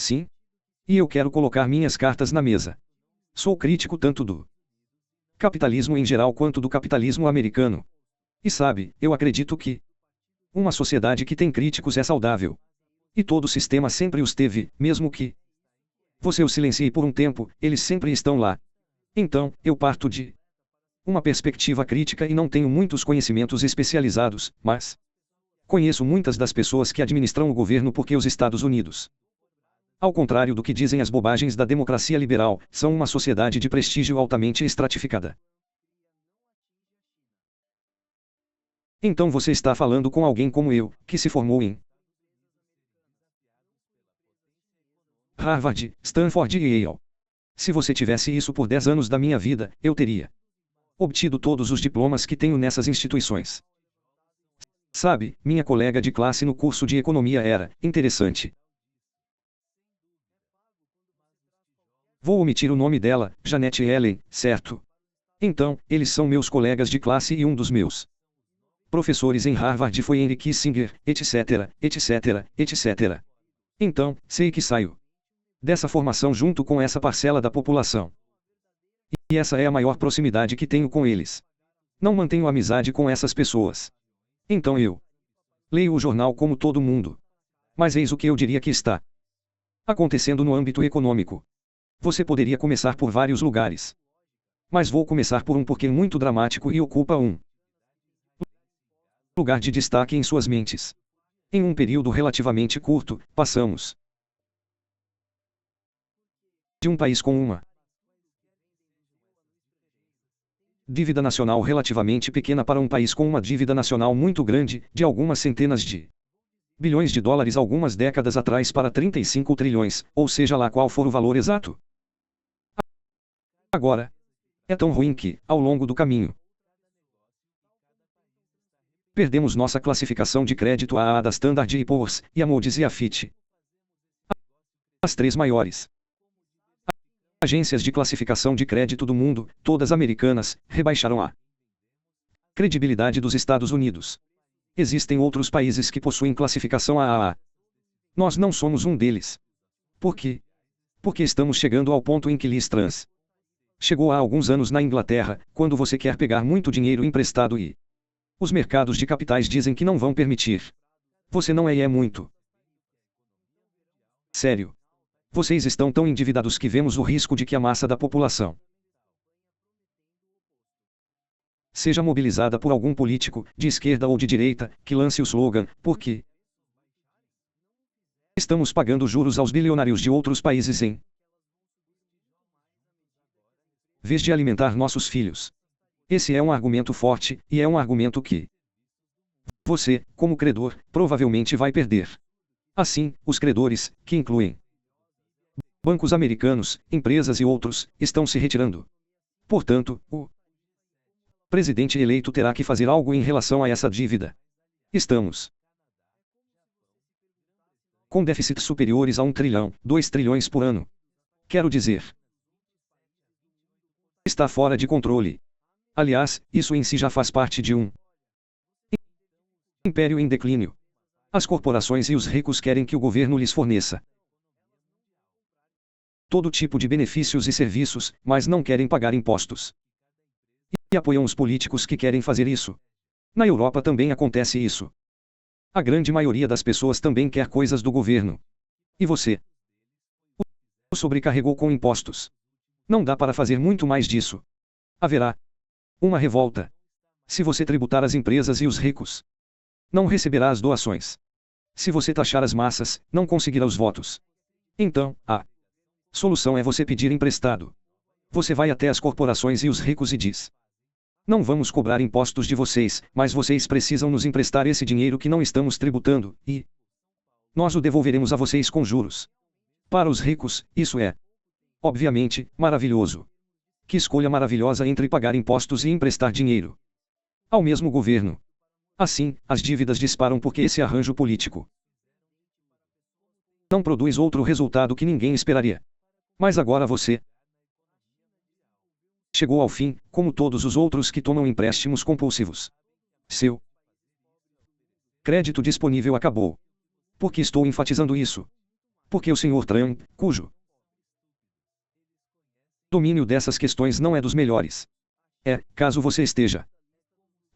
Sim. E eu quero colocar minhas cartas na mesa. Sou crítico tanto do capitalismo em geral quanto do capitalismo americano. E sabe, eu acredito que uma sociedade que tem críticos é saudável. E todo sistema sempre os teve, mesmo que você os silencie por um tempo, eles sempre estão lá. Então, eu parto de uma perspectiva crítica e não tenho muitos conhecimentos especializados, mas conheço muitas das pessoas que administram o governo porque os Estados Unidos, ao contrário do que dizem as bobagens da democracia liberal, são uma sociedade de prestígio altamente estratificada. Então você está falando com alguém como eu, que se formou em Harvard, Stanford e Yale. Se você tivesse isso por 10 anos da minha vida, eu teria obtido todos os diplomas que tenho nessas instituições. Sabe, minha colega de classe no curso de economia era interessante. Vou omitir o nome dela, Janet Yellen, certo? Então, eles são meus colegas de classe e um dos meus professores em Harvard foi Henry Kissinger, etc, etc, etc. Então, sei que saio dessa formação junto com essa parcela da população. E essa é a maior proximidade que tenho com eles. Não mantenho amizade com essas pessoas. Então eu leio o jornal como todo mundo. Mas eis o que eu diria que está acontecendo no âmbito econômico. Você poderia começar por vários lugares. Mas vou começar por um porque muito dramático e ocupa um lugar de destaque em suas mentes. Em um período relativamente curto, passamos de um país com uma dívida nacional relativamente pequena para um país com uma dívida nacional muito grande, de algumas centenas de bilhões de dólares algumas décadas atrás para 35 trilhões, ou seja lá qual for o valor exato. Agora, é tão ruim que, ao longo do caminho, perdemos nossa classificação de crédito a da Standard & Poor's, e a Moody's e a Fitch. As três maiores agências de classificação de crédito do mundo, todas americanas, rebaixaram a credibilidade dos Estados Unidos. Existem outros países que possuem classificação AAA. Nós não somos um deles. Por quê? Porque estamos chegando ao ponto em que Liz Truss chegou há alguns anos na Inglaterra, quando você quer pegar muito dinheiro emprestado e os mercados de capitais dizem que não vão permitir. Você não é e é muito sério. Vocês estão tão endividados que vemos o risco de que a massa da população seja mobilizada por algum político, de esquerda ou de direita, que lance o slogan, porque estamos pagando juros aos bilionários de outros países em vez de alimentar nossos filhos. Esse é um argumento forte, e é um argumento que você, como credor, provavelmente vai perder. Assim, os credores, que incluem bancos americanos, empresas e outros, estão se retirando. Portanto, o presidente eleito terá que fazer algo em relação a essa dívida. Estamos com déficits superiores a 1 trilhão, 2 trilhões por ano. Quero dizer, está fora de controle. Aliás, isso em si já faz parte de um império em declínio. As corporações e os ricos querem que o governo lhes forneça todo tipo de benefícios e serviços, mas não querem pagar impostos. E apoiam os políticos que querem fazer isso. Na Europa também acontece isso. A grande maioria das pessoas também quer coisas do governo. E você o sobrecarregou com impostos. Não dá para fazer muito mais disso. Haverá uma revolta. Se você tributar as empresas e os ricos, não receberá as doações. Se você taxar as massas, não conseguirá os votos. Então, a solução é você pedir emprestado. Você vai até as corporações e os ricos e diz: não vamos cobrar impostos de vocês, mas vocês precisam nos emprestar esse dinheiro que não estamos tributando, e nós o devolveremos a vocês com juros. Para os ricos, isso é, obviamente, maravilhoso. Que escolha maravilhosa entre pagar impostos e emprestar dinheiro ao mesmo governo. Assim, as dívidas disparam porque esse arranjo político não produz outro resultado que ninguém esperaria. Mas agora você chegou ao fim, como todos os outros que tomam empréstimos compulsivos. Seu crédito disponível acabou. Por que estou enfatizando isso? Porque o Sr. Trump, cujo domínio dessas questões não é dos melhores. Caso você esteja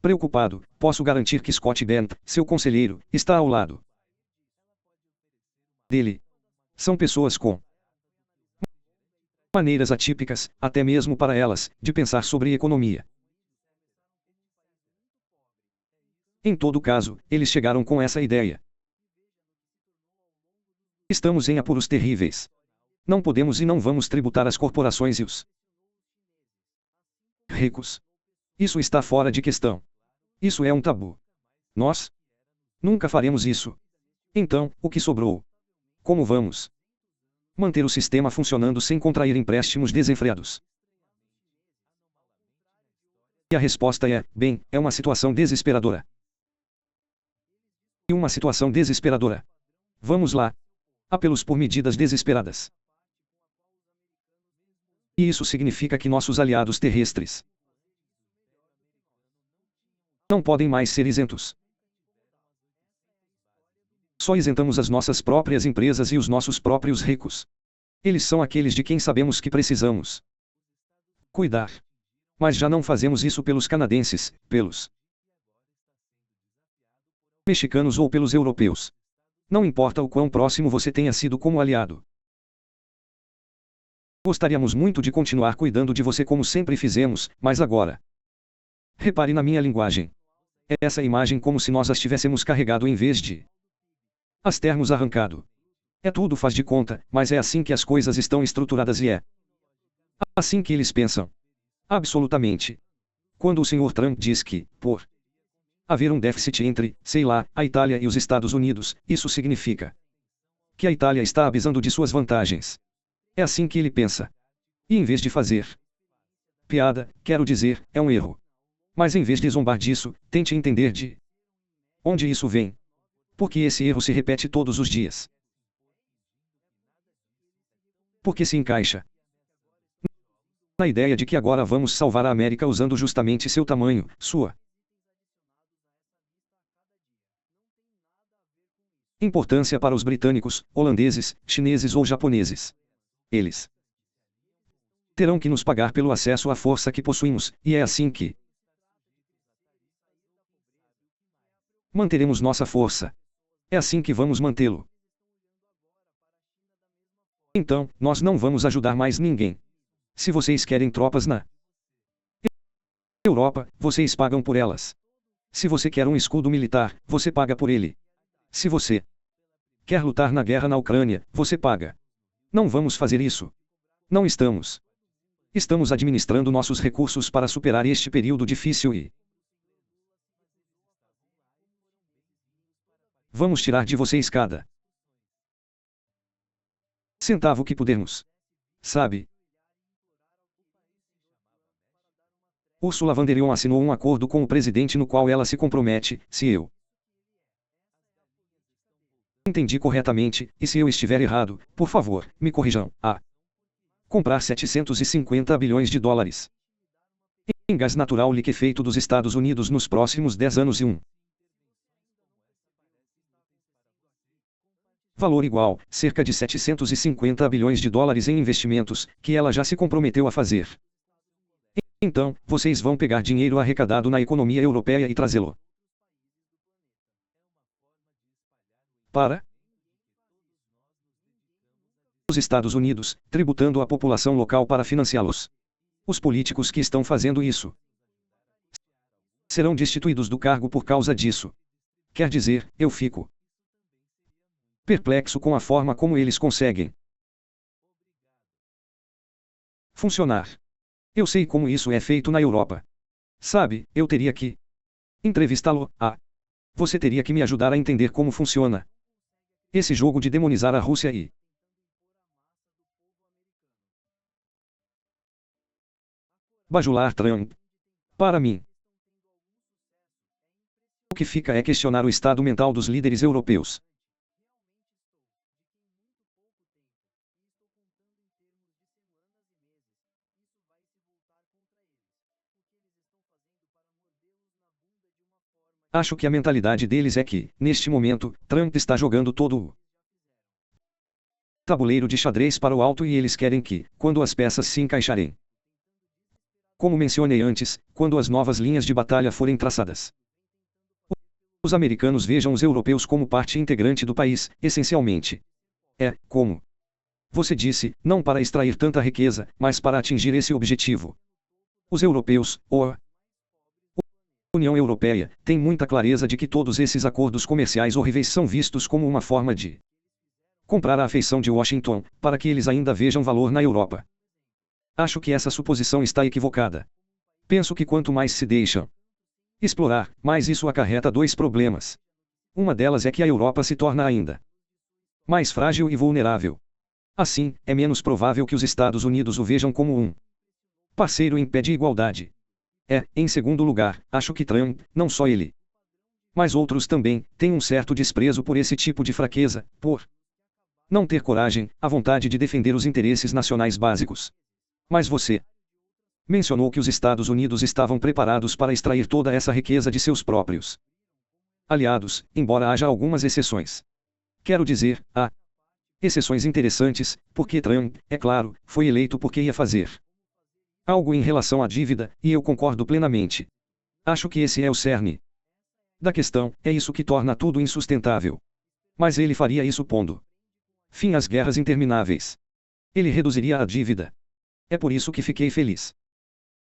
preocupado, posso garantir que Scott Bennett, seu conselheiro, está ao lado dele. São pessoas com maneiras atípicas, até mesmo para elas, de pensar sobre economia. Em todo caso, eles chegaram com essa ideia. Estamos em apuros terríveis. Não podemos e não vamos tributar as corporações e os ricos. Isso está fora de questão. Isso é um tabu. Nós nunca faremos isso. Então, o que sobrou? Como vamos manter o sistema funcionando sem contrair empréstimos desenfreados? E a resposta é, bem, é uma situação desesperadora. E uma situação desesperadora. Vamos lá. Apelos por medidas desesperadas. E isso significa que nossos aliados terrestres não podem mais ser isentos. Só isentamos as nossas próprias empresas e os nossos próprios ricos. Eles são aqueles de quem sabemos que precisamos cuidar. Mas já não fazemos isso pelos canadenses, pelos mexicanos ou pelos europeus. Não importa o quão próximo você tenha sido como aliado. Gostaríamos muito de continuar cuidando de você como sempre fizemos, mas agora. Repare na minha linguagem. É essa imagem como se nós as tivéssemos carregado em vez de as termos arrancado. Tudo faz de conta, mas é assim que as coisas estão estruturadas e é assim que eles pensam. Absolutamente. Quando o Sr. Trump diz que, por haver um déficit entre, sei lá, a Itália e os Estados Unidos, isso significa que a Itália está abusando de suas vantagens. É assim que ele pensa. E em vez de fazer piada, quero dizer, é um erro. Mas em vez de zombar disso, tente entender de onde isso vem. Porque esse erro se repete todos os dias. Porque se encaixa na ideia de que agora vamos salvar a América usando justamente seu tamanho, sua importância para os britânicos, holandeses, chineses ou japoneses. Eles terão que nos pagar pelo acesso à força que possuímos, e é assim que manteremos nossa força. É assim que vamos mantê-lo. Então, nós não vamos ajudar mais ninguém. Se vocês querem tropas na Europa, vocês pagam por elas. Se você quer um escudo militar, você paga por ele. Se você quer lutar na guerra na Ucrânia, você paga. Não vamos fazer isso. Não estamos. Estamos administrando nossos recursos para superar este período difícil e vamos tirar de vocês cada centavo que pudermos. Sabe? Ursula von der Leyen assinou um acordo com o presidente no qual ela se compromete, se eu entendi corretamente, e se eu estiver errado, por favor, me corrijam, a comprar 750 bilhões de dólares em gás natural liquefeito dos Estados Unidos nos próximos 10 anos e um valor igual, cerca de 750 bilhões de dólares em investimentos, que ela já se comprometeu a fazer. Então, vocês vão pegar dinheiro arrecadado na economia europeia e trazê-lo para os Estados Unidos, tributando a população local para financiá-los. Os políticos que estão fazendo isso serão destituídos do cargo por causa disso. Quer dizer, eu fico perplexo com a forma como eles conseguem funcionar. Eu sei como isso é feito na Europa. Sabe, eu teria que entrevistá-lo. Você teria que me ajudar a entender como funciona esse jogo de demonizar a Rússia e bajular Trump. Para mim, o que fica é questionar o estado mental dos líderes europeus. Acho que a mentalidade deles é que, neste momento, Trump está jogando todo o tabuleiro de xadrez para o alto e eles querem que, quando as peças se encaixarem. Como mencionei antes, quando as novas linhas de batalha forem traçadas, os americanos vejam os europeus como parte integrante do país, essencialmente. É, como você disse, não para extrair tanta riqueza, mas para atingir esse objetivo. Os europeus, ou a União Europeia, têm muita clareza de que todos esses acordos comerciais horríveis são vistos como uma forma de comprar a afeição de Washington, para que eles ainda vejam valor na Europa. Acho que essa suposição está equivocada. Penso que quanto mais se deixam explorar, mais isso acarreta dois problemas. Uma delas é que a Europa se torna ainda mais frágil e vulnerável. Assim, é menos provável que os Estados Unidos o vejam como um parceiro em pé de igualdade. Em segundo lugar, acho que Trump, não só ele, mas outros também, têm um certo desprezo por esse tipo de fraqueza, por não ter coragem, a vontade de defender os interesses nacionais básicos. Mas você mencionou que os Estados Unidos estavam preparados para extrair toda essa riqueza de seus próprios aliados, embora haja algumas exceções. Quero dizer, há exceções interessantes, porque Trump, é claro, foi eleito porque ia fazer algo em relação à dívida, e eu concordo plenamente. Acho que esse é o cerne da questão, é isso que torna tudo insustentável. Mas ele faria isso pondo fim às guerras intermináveis. Ele reduziria a dívida. É por isso que fiquei feliz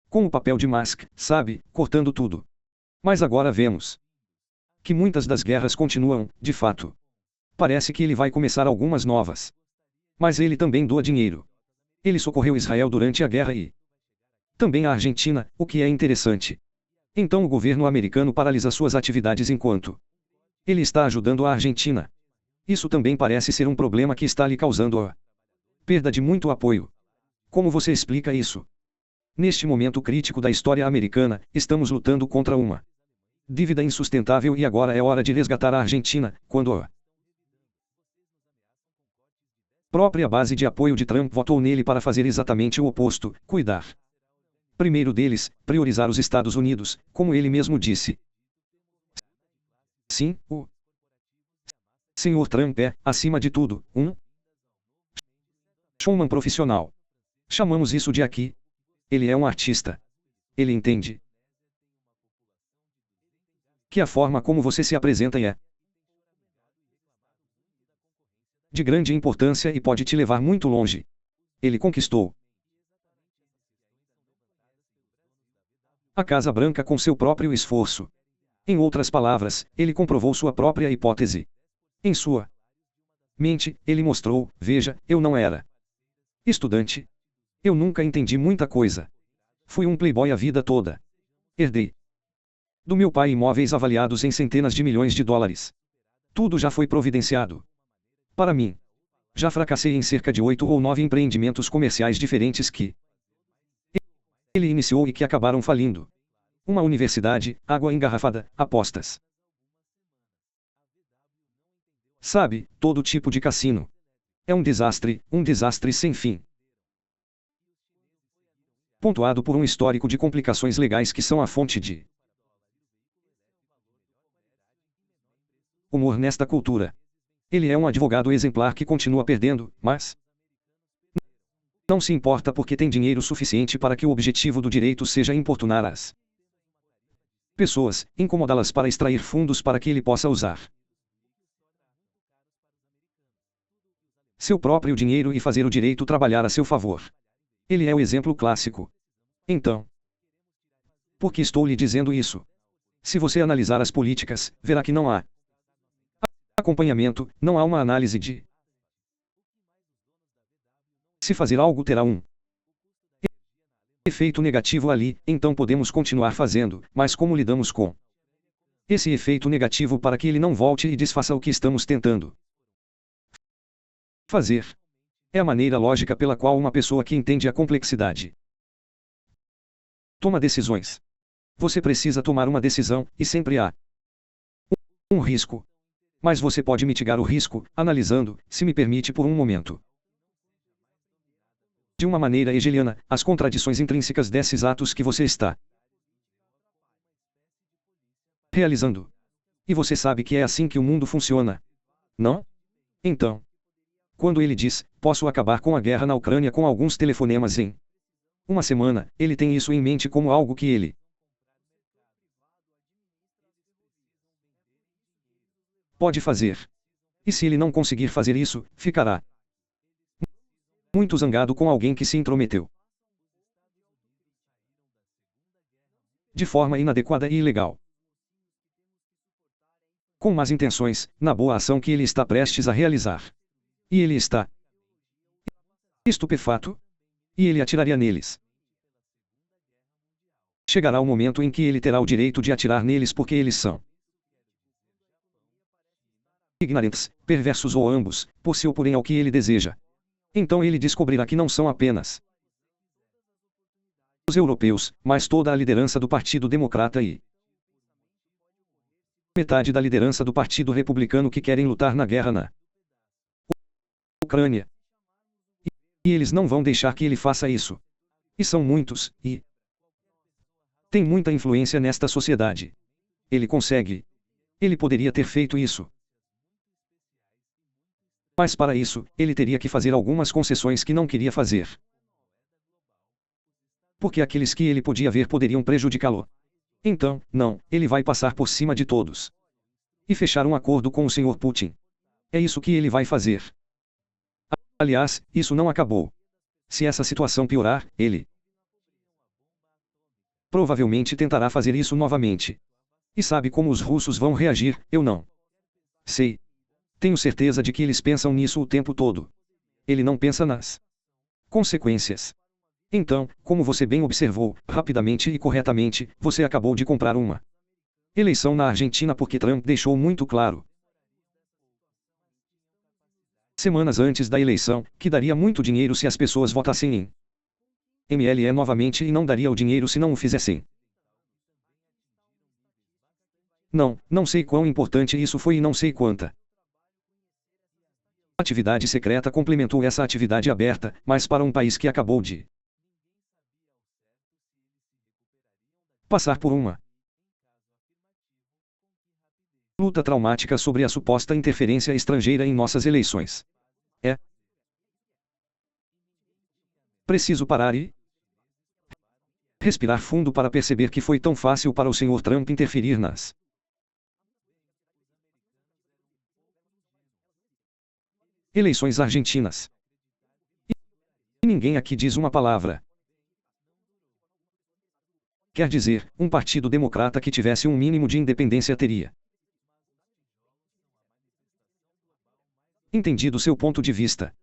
com o papel de Musk, sabe, cortando tudo. Mas agora vemos que muitas das guerras continuam, de fato. Parece que ele vai começar algumas novas. Mas ele também doa dinheiro. Ele socorreu Israel durante a guerra e também a Argentina, o que é interessante. Então o governo americano paralisa suas atividades enquanto ele está ajudando a Argentina. Isso também parece ser um problema que está lhe causando a perda de muito apoio. Como você explica isso? Neste momento crítico da história americana, estamos lutando contra uma dívida insustentável e agora é hora de resgatar a Argentina, quando a própria base de apoio de Trump votou nele para fazer exatamente o oposto, cuidar primeiro deles, priorizar os Estados Unidos, como ele mesmo disse. Sim, o Sr. Trump é, acima de tudo, um showman profissional. Chamamos isso de aqui. Ele é um artista. Ele entende que a forma como você se apresenta é de grande importância e pode te levar muito longe. Ele conquistou a Casa Branca com seu próprio esforço. Em outras palavras, ele comprovou sua própria hipótese. Em sua mente, ele mostrou, veja, eu não era estudante. Eu nunca entendi muita coisa. Fui um playboy a vida toda. Herdei do meu pai imóveis avaliados em centenas de milhões de dólares. Tudo já foi providenciado para mim. Já fracassei em cerca de 8 ou 9 empreendimentos comerciais diferentes que ele iniciou e que acabaram falindo. Uma universidade, água engarrafada, apostas. Sabe, todo tipo de cassino. É um desastre sem fim. Pontuado por um histórico de complicações legais que são a fonte de humor nesta cultura. Ele é um advogado exemplar que continua perdendo, mas não se importa porque tem dinheiro suficiente para que o objetivo do direito seja importunar as pessoas, incomodá-las para extrair fundos para que ele possa usar seu próprio dinheiro e fazer o direito trabalhar a seu favor. Ele é o exemplo clássico. Então, por que estou lhe dizendo isso? Se você analisar as políticas, verá que não há acompanhamento, não há uma análise de se fazer algo terá um efeito negativo ali, então podemos continuar fazendo, mas como lidamos com esse efeito negativo para que ele não volte e desfaça o que estamos tentando fazer? É a maneira lógica pela qual uma pessoa que entende a complexidade toma decisões. Você precisa tomar uma decisão, e sempre há um risco. Mas você pode mitigar o risco, analisando, se me permite por um momento, de uma maneira hegeliana, as contradições intrínsecas desses atos que você está realizando. E você sabe que é assim que o mundo funciona. Não? Então, Quando ele diz, posso acabar com a guerra na Ucrânia com alguns telefonemas em uma semana, ele tem isso em mente como algo que ele pode fazer. E se ele não conseguir fazer isso, ficará muito zangado com alguém que se intrometeu de forma inadequada e ilegal, com más intenções, na boa ação que ele está prestes a realizar. E ele está estupefato, e ele atiraria neles. Chegará o momento em que ele terá o direito de atirar neles porque eles são ignorantes, perversos ou ambos, por seu porém ao que ele deseja. Então ele descobrirá que não são apenas os europeus, mas toda a liderança do Partido Democrata e metade da liderança do Partido Republicano que querem lutar na guerra na Ucrânia. E eles não vão deixar que ele faça isso. E são muitos, e tem muita influência nesta sociedade. Ele consegue. Ele poderia ter feito isso. Mas para isso, ele teria que fazer algumas concessões que não queria fazer. Porque aqueles que ele podia ver poderiam prejudicá-lo. Então, não, ele vai passar por cima de todos. E fechar um acordo com o Sr. Putin. É isso que ele vai fazer. Aliás, isso não acabou. Se essa situação piorar, ele provavelmente tentará fazer isso novamente. E sabe como os russos vão reagir? Eu não sei. Tenho certeza de que eles pensam nisso o tempo todo. Ele não pensa nas consequências. Então, como você bem observou, rapidamente e corretamente, você acabou de comprar uma eleição na Argentina porque Trump deixou muito claro, semanas antes da eleição, que daria muito dinheiro se as pessoas votassem em MLE novamente e não daria o dinheiro se não o fizessem. Não sei quão importante isso foi e não sei quanta atividade secreta complementou essa atividade aberta, mas para um país que acabou de passar por uma luta traumática sobre a suposta interferência estrangeira em nossas eleições. É preciso parar e respirar fundo para perceber que foi tão fácil para o Sr. Trump interferir nas eleições argentinas. E ninguém aqui diz uma palavra. Quer dizer, um partido democrata que tivesse um mínimo de independência teria entendido seu ponto de vista.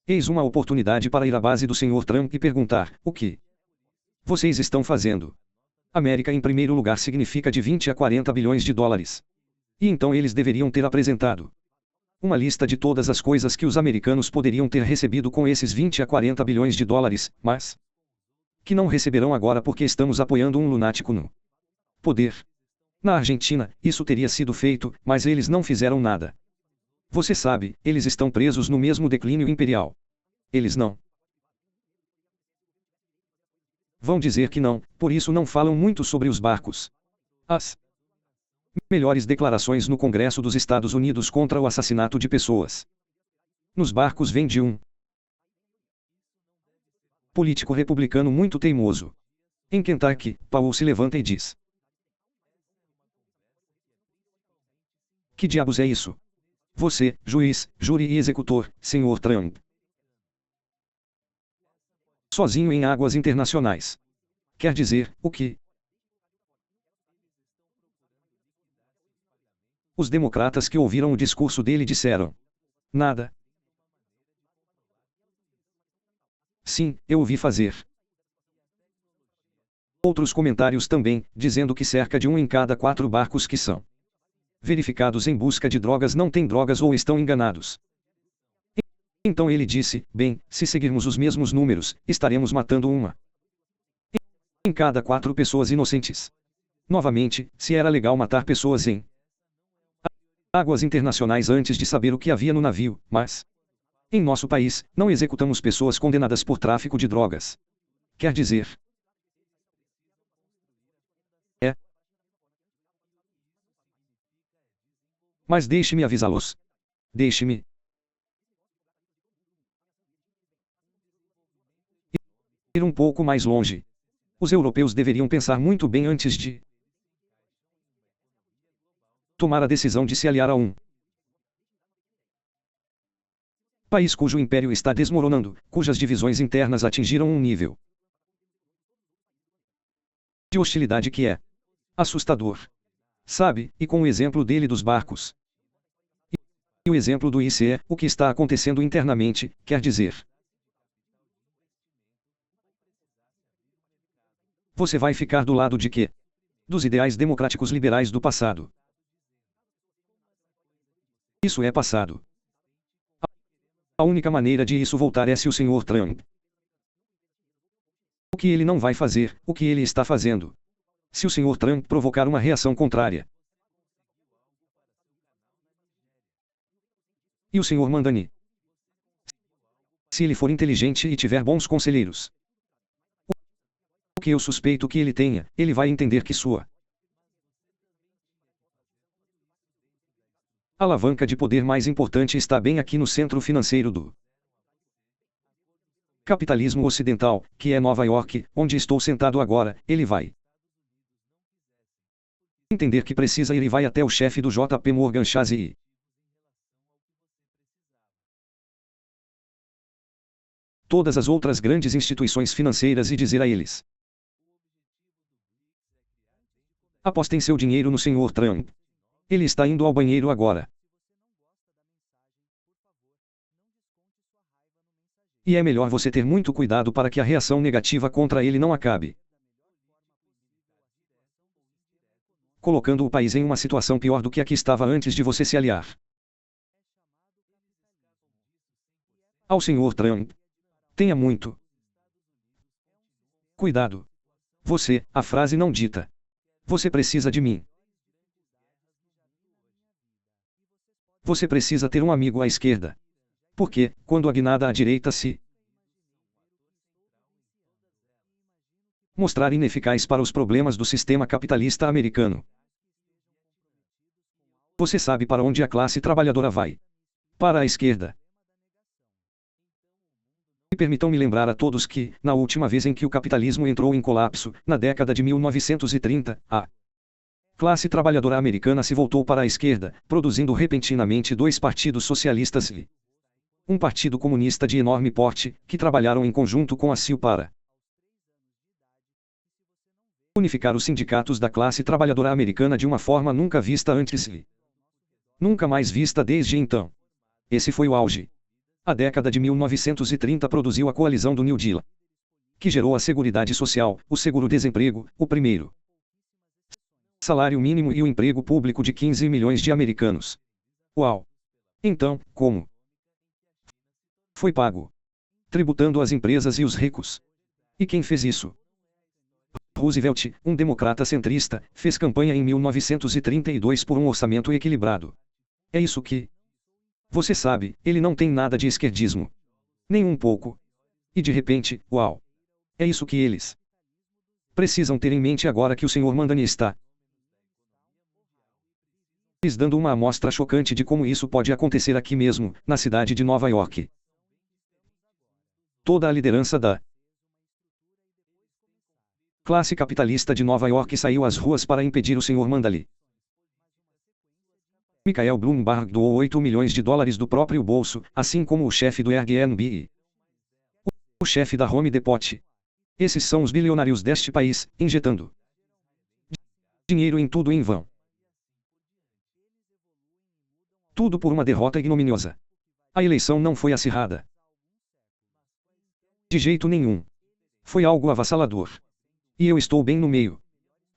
Eis uma oportunidade para ir à base do Sr. Trump e perguntar: o que vocês estão fazendo? América em primeiro lugar significa de 20 a 40 bilhões de dólares. E então eles deveriam ter apresentado uma lista de todas as coisas que os americanos poderiam ter recebido com esses 20 a 40 bilhões de dólares, mas que não receberão agora porque estamos apoiando um lunático no poder. Na Argentina, isso teria sido feito, mas eles não fizeram nada. Você sabe, eles estão presos no mesmo declínio imperial. Eles não vão dizer que não, por isso não falam muito sobre os barcos. As melhores declarações no Congresso dos Estados Unidos contra o assassinato de pessoas nos barcos vêm de um político republicano muito teimoso. Em Kentucky, Paul se levanta e diz: que diabos é isso? Você, juiz, júri e executor, Sr. Trump. Sozinho em águas internacionais. Quer dizer, o que os democratas que ouviram o discurso dele disseram: nada. Sim, eu ouvi fazer outros comentários também, dizendo que cerca de 1 em cada 4 barcos que são verificados em busca de drogas não têm drogas ou estão enganados. Então ele disse: bem, se seguirmos os mesmos números, estaremos matando uma em cada 4 pessoas inocentes. Novamente, se era legal matar pessoas em águas internacionais antes de saber o que havia no navio, mas em nosso país, não executamos pessoas condenadas por tráfico de drogas. Quer dizer, mas deixe-me avisá-los. Deixe-me um pouco mais longe. Os europeus deveriam pensar muito bem antes de tomar a decisão de se aliar a um país cujo império está desmoronando, cujas divisões internas atingiram um nível de hostilidade que é assustador. Sabe, e com o exemplo dele dos barcos e o exemplo do ICE, o que está acontecendo internamente, quer dizer. Você vai ficar do lado de quê? Dos ideais democráticos liberais do passado. Isso é passado. A única maneira de isso voltar é se o Sr. Trump. O que ele não vai fazer, o que ele está fazendo. Se o Sr. Trump provocar uma reação contrária. E o Sr. Mandani. Se ele for inteligente e tiver bons conselheiros. O que eu suspeito que ele tenha, ele vai entender que sua alavanca de poder mais importante está bem aqui no centro financeiro do capitalismo ocidental, que é Nova York, onde estou sentado agora. Ele vai entender que precisa ir e vai até o chefe do JP Morgan Chase e todas as outras grandes instituições financeiras e dizer a eles: apostem seu dinheiro no Sr. Trump. Ele está indo ao banheiro agora. E é melhor você ter muito cuidado para que a reação negativa contra ele não acabe colocando o país em uma situação pior do que a que estava antes de você se aliar ao Sr. Trump. Tenha muito cuidado. Você, a frase não dita. Você precisa de mim. Você precisa ter um amigo à esquerda. Porque, quando a guinada à direita se mostrar ineficaz para os problemas do sistema capitalista americano, você sabe para onde a classe trabalhadora vai. Para a esquerda. E permitam-me lembrar a todos que, na última vez em que o capitalismo entrou em colapso, na década de 1930, a classe trabalhadora americana se voltou para a esquerda, produzindo repentinamente dois partidos socialistas e um partido comunista de enorme porte, que trabalharam em conjunto com a CIO para unificar os sindicatos da classe trabalhadora americana de uma forma nunca vista antes e nunca mais vista desde então. Esse foi o auge. A década de 1930 produziu a coalizão do New Deal, que gerou a Seguridade Social, o seguro-desemprego, o primeiro salário mínimo e o emprego público de 15 milhões de americanos. Uau! Então, como foi pago? Tributando as empresas e os ricos. E quem fez isso? Roosevelt, um democrata centrista, fez campanha em 1932 por um orçamento equilibrado. É isso que você sabe, ele não tem nada de esquerdismo. Nem um pouco. E de repente, uau! É isso que eles precisam ter em mente agora que o Sr. Mandani está lhes dando uma amostra chocante de como isso pode acontecer aqui mesmo, na cidade de Nova York. Toda a liderança da classe capitalista de Nova York saiu às ruas para impedir o Sr. Mandani. Michael Bloomberg doou 8 milhões de dólares do próprio bolso, assim como o chefe do Airbnb e o chefe da Home Depot. Esses são os bilionários deste país, injetando dinheiro em tudo em vão. Tudo por uma derrota ignominiosa. A eleição não foi acirrada. De jeito nenhum. Foi algo avassalador. E eu estou bem no meio.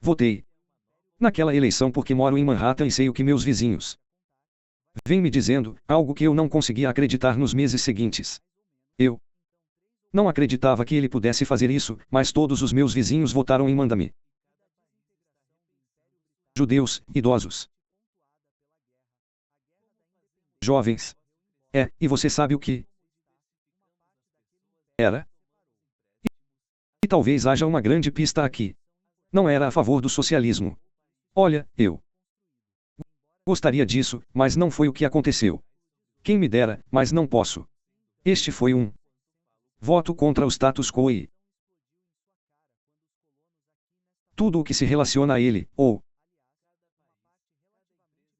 Votei naquela eleição porque moro em Manhattan e sei o que meus vizinhos vêm me dizendo, algo que eu não conseguia acreditar nos meses seguintes. Eu não acreditava que ele pudesse fazer isso, mas todos os meus vizinhos votaram em Mandani. Judeus, idosos, jovens. E você sabe o que era? E talvez haja uma grande pista aqui. Não era a favor do socialismo. Olha, eu gostaria disso, mas não foi o que aconteceu. Quem me dera, mas não posso. Este foi um voto contra o status quo e tudo o que se relaciona a ele, ou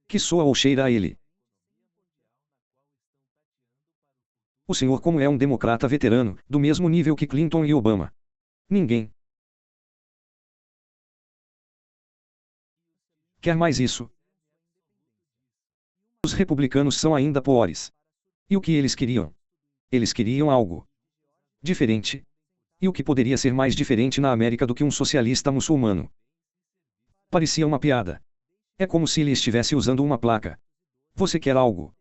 que soa ou cheira a ele. O senhor como é um democrata veterano, do mesmo nível que Clinton e Obama. Ninguém quer mais isso. Os republicanos são ainda piores. E o que eles queriam? Eles queriam algo diferente. E o que poderia ser mais diferente na América do que um socialista muçulmano? Parecia uma piada. É como se ele estivesse usando uma placa. Você quer algo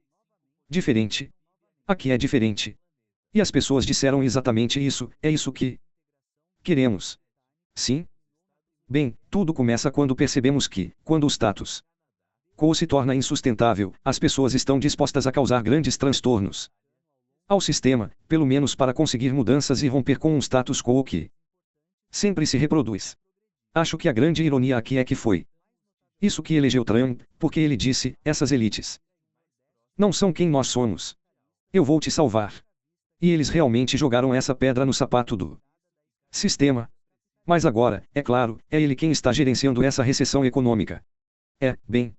diferente? Aqui é diferente. E as pessoas disseram exatamente isso, é isso que queremos. Sim? Bem, tudo começa quando percebemos que, quando o status quo se torna insustentável, as pessoas estão dispostas a causar grandes transtornos ao sistema, pelo menos para conseguir mudanças e romper com um status quo que sempre se reproduz. Acho que a grande ironia aqui é que foi isso que elegeu Trump, porque ele disse, essas elites não são quem nós somos. Eu vou te salvar. E eles realmente jogaram essa pedra no sapato do sistema. Mas agora, é claro, é ele quem está gerenciando essa recessão econômica. Bem,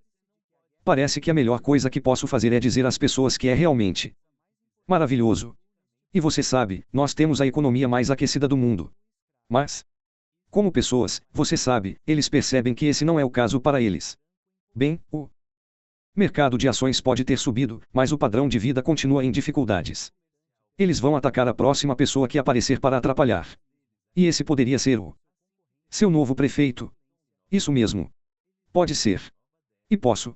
parece que a melhor coisa que posso fazer é dizer às pessoas que é realmente maravilhoso. E você sabe, nós temos a economia mais aquecida do mundo. Mas, como pessoas, você sabe, eles percebem que esse não é o caso para eles. Bem, o mercado de ações pode ter subido, mas o padrão de vida continua em dificuldades. Eles vão atacar a próxima pessoa que aparecer para atrapalhar. E esse poderia ser o seu novo prefeito. Isso mesmo. Pode ser. E posso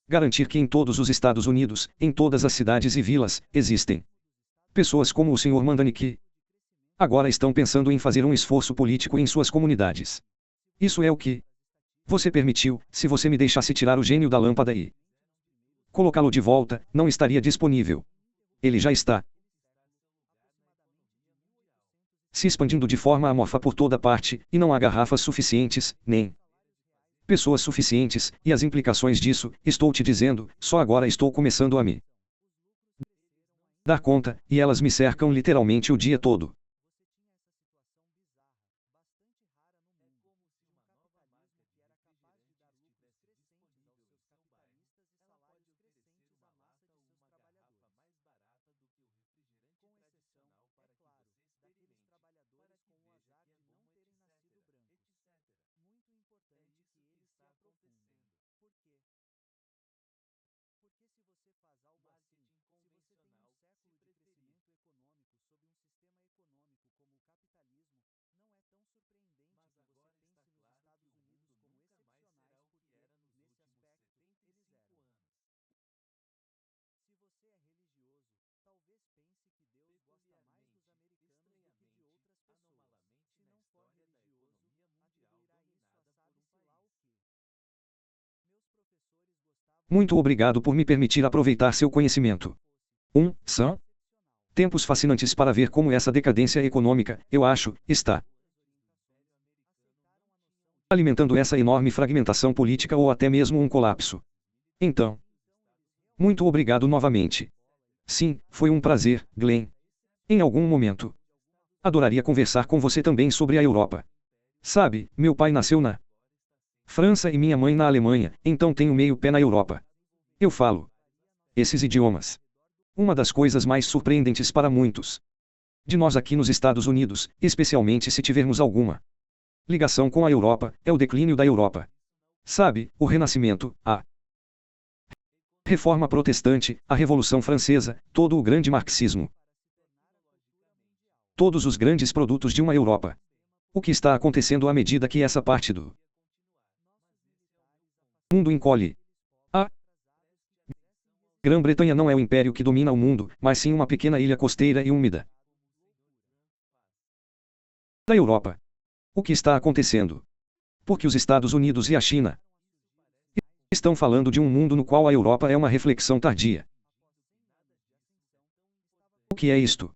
garantir que em todos os Estados Unidos, em todas as cidades e vilas, existem pessoas como o Sr. Mandani que agora estão pensando em fazer um esforço político em suas comunidades. Isso é o que você permitiu. Se você me deixasse tirar o gênio da lâmpada e colocá-lo de volta, não estaria disponível. Ele já está se expandindo de forma amorfa por toda parte, e não há garrafas suficientes, nem pessoas suficientes, e as implicações disso, estou te dizendo, só agora estou começando a me dar conta, e elas me cercam literalmente o dia todo. Muito obrigado por me permitir aproveitar seu conhecimento. São tempos fascinantes para ver como essa decadência econômica, eu acho, está alimentando essa enorme fragmentação política ou até mesmo um colapso. Então, muito obrigado novamente. Sim, foi um prazer, Glenn. Em algum momento, adoraria conversar com você também sobre a Europa. Sabe, meu pai nasceu na França e minha mãe na Alemanha, então tenho meio pé na Europa. Eu falo esses idiomas. Uma das coisas mais surpreendentes para muitos de nós aqui nos Estados Unidos, especialmente se tivermos alguma ligação com a Europa, é o declínio da Europa. Sabe, o Renascimento, a Reforma Protestante, a Revolução Francesa, todo o grande marxismo. Todos os grandes produtos de uma Europa. O que está acontecendo à medida que essa parte do mundo encolhe? A Grã-Bretanha não é o império que domina o mundo, mas sim uma pequena ilha costeira e úmida da Europa. O que está acontecendo? Porque os Estados Unidos e a China estão falando de um mundo no qual a Europa é uma reflexão tardia. O que é isto?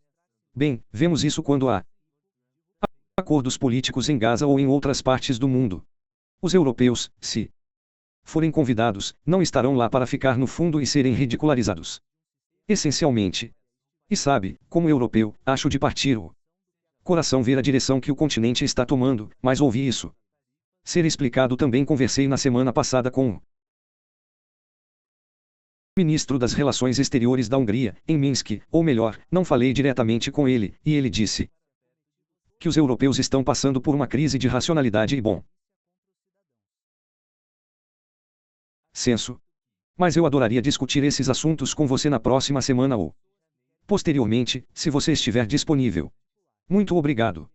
Bem, vemos isso quando há acordos políticos em Gaza ou em outras partes do mundo. Os europeus, se forem convidados, não estarão lá para ficar no fundo e serem ridicularizados. Essencialmente. E sabe, como europeu, acho de partir o coração ver a direção que o continente está tomando, mas ouvi isso Ser explicado. Também conversei na semana passada com o ministro das Relações Exteriores da Hungria, em Minsk, ou melhor, não falei diretamente com ele, e ele disse que os europeus estão passando por uma crise de racionalidade e bom senso. Mas eu adoraria discutir esses assuntos com você na próxima semana ou posteriormente, se você estiver disponível. Muito obrigado.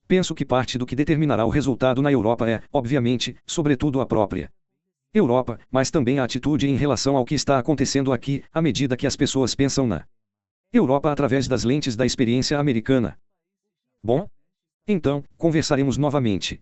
Penso que parte do que determinará o resultado na Europa é, obviamente, sobretudo a própria Europa, mas também a atitude em relação ao que está acontecendo aqui, à medida que as pessoas pensam na Europa através das lentes da experiência americana. Bom? Então, conversaremos novamente.